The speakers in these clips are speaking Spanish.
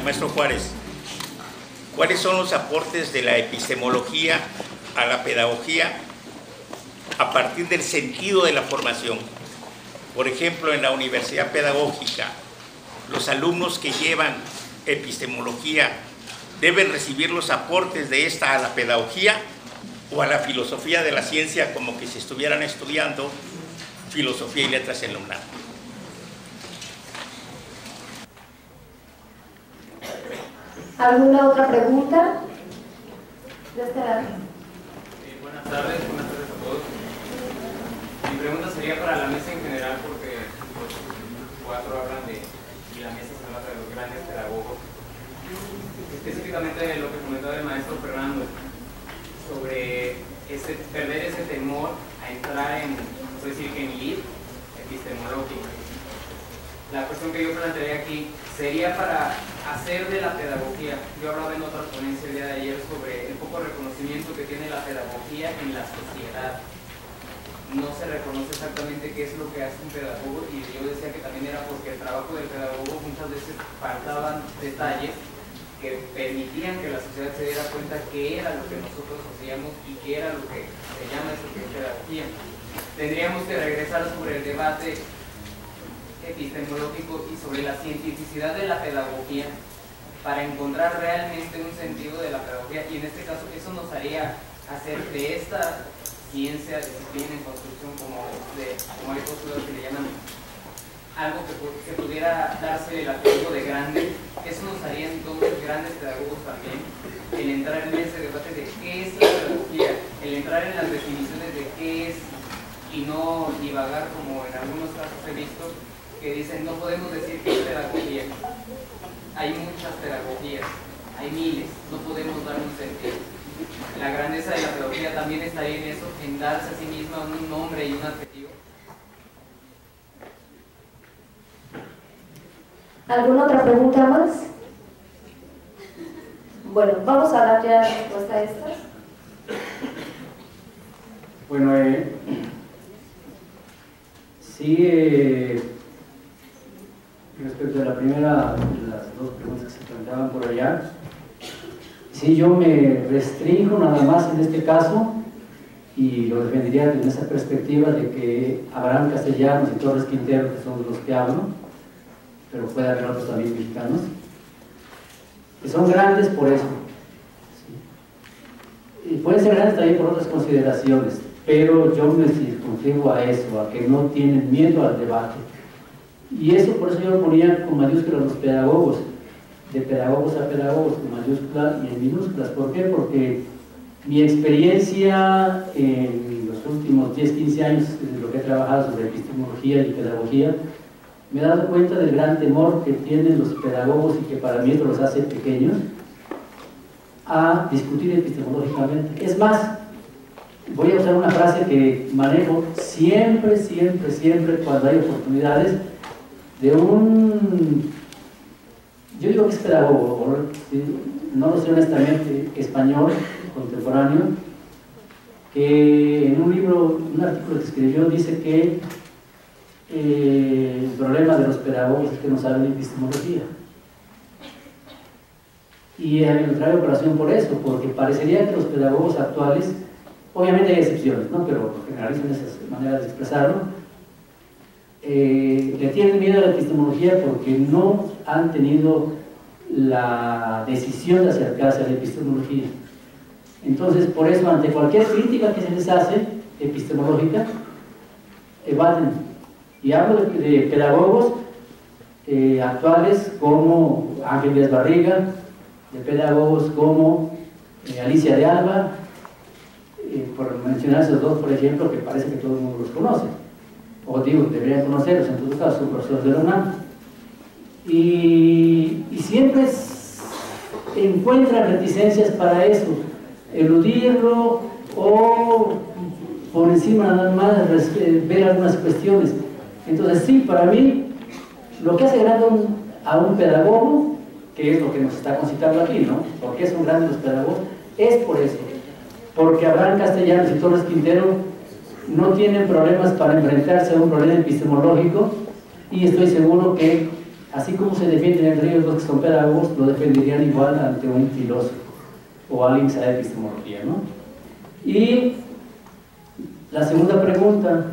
Maestro Juárez, ¿cuáles son los aportes de la epistemología a la pedagogía a partir del sentido de la formación? Por ejemplo, en la universidad pedagógica, los alumnos que llevan epistemología deben recibir los aportes de esta a la pedagogía o a la filosofía de la ciencia, como que si estuvieran estudiando filosofía y letras en la UNAM. ¿Alguna otra pregunta? De este lado. Buenas tardes a todos. Mi pregunta sería para la mesa en general, porque los cuatro hablan de, y la mesa se habla de los grandes pedagogos. Específicamente de lo que comentaba el maestro Fernando, sobre perder ese temor a entrar en, no sé decir que en lead epistemológica. La cuestión que yo plantearía aquí sería para hacer de la pedagogía. Yo hablaba en otra ponencia el día de ayer sobre el poco reconocimiento que tiene la pedagogía en la sociedad. No se reconoce exactamente qué es lo que hace un pedagogo, y yo decía que también era porque el trabajo del pedagogo muchas veces faltaban detalles que permitían que la sociedad se diera cuenta qué era lo que nosotros hacíamos y qué era lo que se llama eso que es pedagogía. Tendríamos que regresar sobre el debate epistemológico y sobre la cientificidad de la pedagogía para encontrar realmente un sentido de la pedagogía, y en este caso eso nos haría hacer de esta ciencia, disciplina en construcción, como hay postulados que le llaman, algo que pudiera darse el adjetivo de grande. Eso nos haría entonces grandes pedagogos también, el entrar en ese debate de qué es la pedagogía, el entrar en las definiciones de qué es, y no divagar como en algunos casos he visto, que dicen no podemos decir que es pedagogía. Hay muchas pedagogías, hay miles, no podemos dar un sentido. La grandeza de la pedagogía también estaría en eso, en darse a sí misma un nombre y un adjetivo. ¿Alguna otra pregunta más? Bueno, vamos a dar ya respuesta a estas. Bueno, sí, respecto a la primera, las dos preguntas que se planteaban por allá, sí, yo me restringo nada más en este caso, y lo defendería desde esa perspectiva de que Abraham Castellanos y Torres Quintero, que son de los que hablo, pero puede haber otros también mexicanos, que son grandes por eso, ¿sí? Y pueden ser grandes también por otras consideraciones, pero yo me circunscribo a eso, a que no tienen miedo al debate. Y eso, por eso yo lo ponía con mayúsculas los pedagogos, de pedagogos a pedagogos, con mayúsculas y en minúsculas. ¿Por qué? Porque mi experiencia en los últimos 10-15 años, en lo que he trabajado sobre epistemología y pedagogía, me he dado cuenta del gran temor que tienen los pedagogos, y que para mí esto los hace pequeños, a discutir epistemológicamente. Es más, voy a usar una frase que manejo siempre cuando hay oportunidades, de un, yo digo que es pedagogo, no lo sé honestamente, español, contemporáneo, que en un libro, un artículo que escribió, dice que el problema de los pedagogos es que no saben epistemología. Y me trae ocasión por eso, porque parecería que los pedagogos actuales, obviamente hay excepciones, ¿no?, pero generalizan esas maneras de expresarlo, le tienen miedo a la epistemología porque no han tenido la decisión de acercarse a la epistemología. Entonces, por eso, ante cualquier crítica que se les hace epistemológica, evaden. Y hablo de pedagogos actuales como Ángel Díaz Barriga, de pedagogos como Alicia de Alba, por mencionar esos dos, por ejemplo, que parece que todo el mundo los conoce, o digo, deberían conocerlos, en todo caso, son profesores de la UNAM, y siempre encuentran reticencias para eso, eludirlo, o por encima nada más ver algunas cuestiones. Entonces sí, para mí, lo que hace grande a un pedagogo, que es lo que nos está concitando aquí, ¿no?, porque son grandes los pedagogos, es por eso, porque Abraham Castellanos y Torres Quintero no tienen problemas para enfrentarse a un problema epistemológico, y estoy seguro que así como se defienden entre ellos los que son pedagogos, lo defenderían igual ante un filósofo o alguien que sabe epistemología, ¿no? Y la segunda pregunta,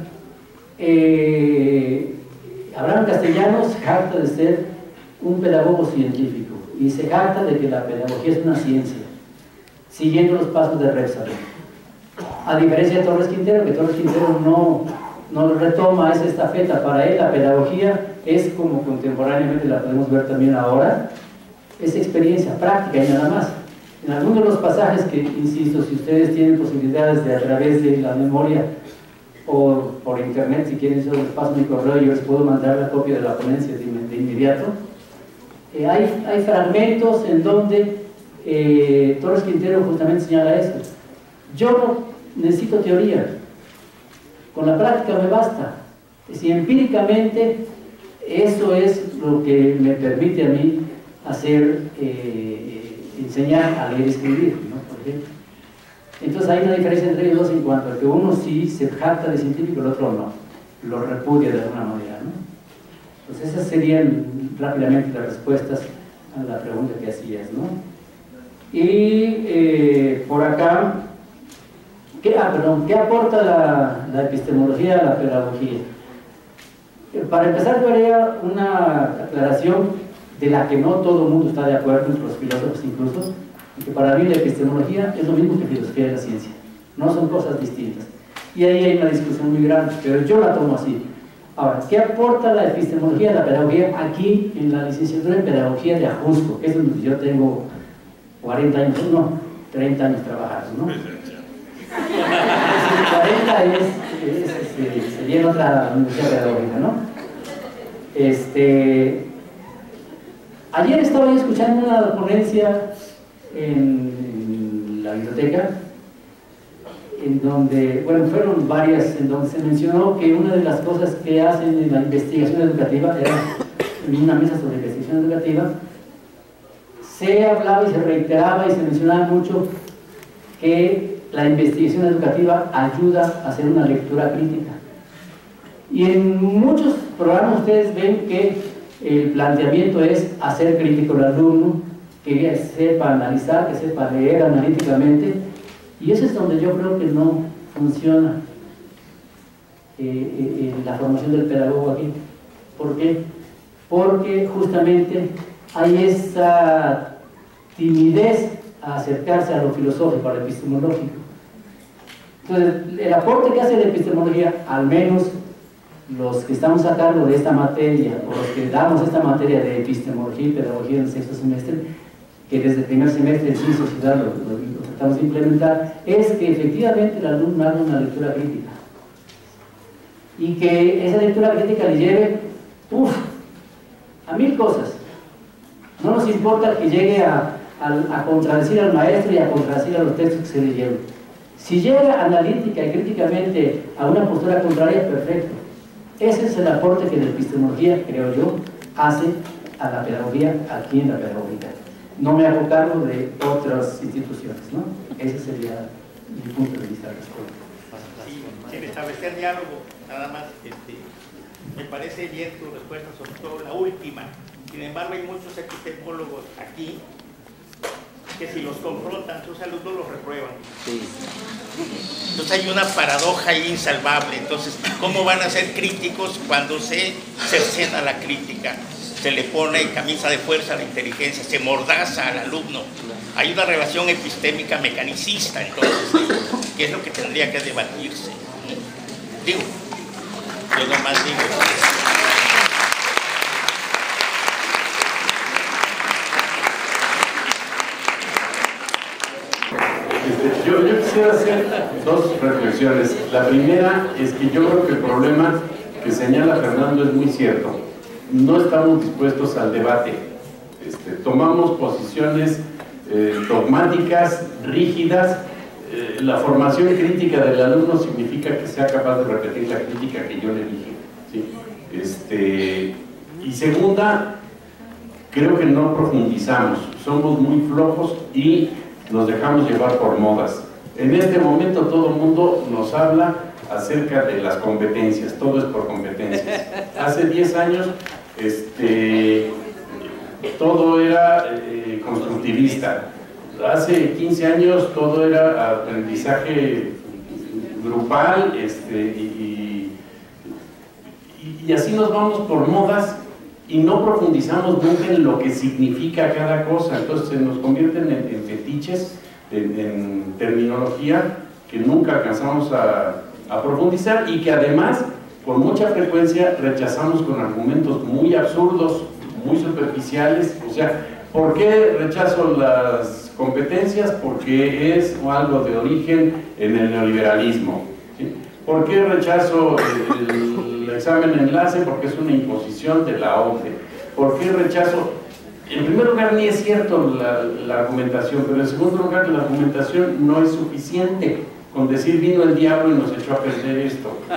Abraham Castellanos se jacta de ser un pedagogo científico y se jacta de que la pedagogía es una ciencia, siguiendo los pasos de Repsamen. A diferencia de Torres Quintero, que Torres Quintero no retoma esa estafeta. Para él la pedagogía es, como contemporáneamente la podemos ver también ahora, es experiencia práctica y nada más. En algunos de los pasajes que, insisto, si ustedes tienen posibilidades de a través de la memoria o por internet, si quieren, yo les paso mi correo y yo les puedo mandar la copia de la ponencia de inmediato. Hay fragmentos en donde Torres Quintero justamente señala eso. Yo no necesito teoría, con la práctica me basta. Si empíricamente eso es lo que me permite a mí hacer, enseñar a leer y escribir, ¿no? Por ejemplo. Entonces hay una diferencia entre ellos dos en cuanto a que uno sí se jacta de científico, el otro no, lo repudia de alguna manera, ¿no? Entonces esas serían rápidamente las respuestas a la pregunta que hacías, ¿no? Y por acá, ¿qué aporta la epistemología a la pedagogía? Para empezar, yo haría una aclaración de la que no todo el mundo está de acuerdo, entre los filósofos incluso, y que para mí la epistemología es lo mismo que filosofía de la ciencia, no son cosas distintas. Y ahí hay una discusión muy grande, pero yo la tomo así. Ahora, ¿qué aporta la epistemología a la pedagogía? Aquí, en la licenciatura en Pedagogía de Ajusco, que es donde yo tengo 40 años, no, 30 años trabajando, ¿no? 40 sería en otra universidad pedagógica, ¿no? Ayer estaba yo escuchando una ponencia en la biblioteca, en donde, bueno, fueron varias, en donde se mencionó que una de las cosas que hacen en la investigación educativa, era en una mesa sobre investigación educativa, se hablaba y se reiteraba y se mencionaba mucho que la investigación educativa ayuda a hacer una lectura crítica. Y en muchos programas ustedes ven que el planteamiento es hacer crítico al alumno, que sepa analizar, que sepa leer analíticamente, y eso es donde yo creo que no funciona la formación del pedagogo aquí. ¿Por qué? Porque justamente hay esa timidez a acercarse a lo filosófico, a lo epistemológico. Entonces, el aporte que hace la epistemología, al menos los que estamos a cargo de esta materia, o los que damos esta materia de epistemología y pedagogía en el sexto semestre, que desde el primer semestre en Ciencia Social lo tratamos de implementar, es que efectivamente el alumno haga una lectura crítica. Y que esa lectura crítica le lleve a 1000 cosas. No nos importa que llegue a contradecir al maestro y a contradecir a los textos que se le lleven. Si llega analítica y críticamente a una postura contraria, perfecto. Ese es el aporte que la epistemología, creo yo, hace a la pedagogía aquí en la pedagogía. No me hago cargo de otras instituciones, ¿no? Ese sería mi punto de vista al respecto. Sí, sin establecer diálogo, nada más, me parece bien tu respuesta, sobre todo la última. Sin embargo, hay muchos epistemólogos aquí que si los confrontan, sus alumnos los reprueban. Sí. Entonces hay una paradoja ahí insalvable. Entonces, ¿cómo van a ser críticos cuando se cercena la crítica? Se le pone camisa de fuerza a la inteligencia, se mordaza al alumno. Hay una relación epistémica mecanicista, entonces, que es lo que tendría que debatirse. Digo, yo nomás digo. Yo quisiera hacer dos reflexiones. La primera es que yo creo que el problema que señala Fernando es muy cierto. No estamos dispuestos al debate. Tomamos posiciones dogmáticas, rígidas. La formación crítica del alumno significa que sea capaz de repetir la crítica que yo le dije, ¿sí? Y segunda, creo que no profundizamos. Somos muy flojos y nos dejamos llevar por modas. En este momento todo el mundo nos habla acerca de las competencias, todo es por competencias. Hace 10 años todo era constructivista. Hace 15 años todo era aprendizaje grupal, y así nos vamos por modas y no profundizamos nunca en lo que significa cada cosa. Entonces se nos convierten en fetiches, en terminología que nunca alcanzamos a profundizar, y que además con mucha frecuencia rechazamos con argumentos muy absurdos, muy superficiales. O sea, ¿por qué rechazo las competencias? Porque es algo de origen en el neoliberalismo, ¿sí? ¿Por qué rechazo el examen enlace? Porque es una imposición de la OCDE. ¿Por qué rechazo? En primer lugar, ni es cierto la argumentación, pero en segundo lugar, la argumentación no es suficiente. Con decir vino el diablo y nos echó a perder esto, ¿no?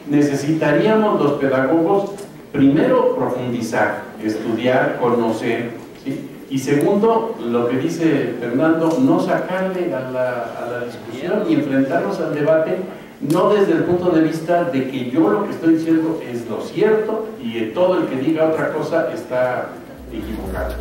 Necesitaríamos los pedagogos, primero, profundizar, estudiar, conocer, ¿sí? Y segundo, lo que dice Fernando, no sacarle a la discusión y enfrentarnos al debate, no desde el punto de vista de que yo lo que estoy diciendo es lo cierto y todo el que diga otra cosa está equivocado.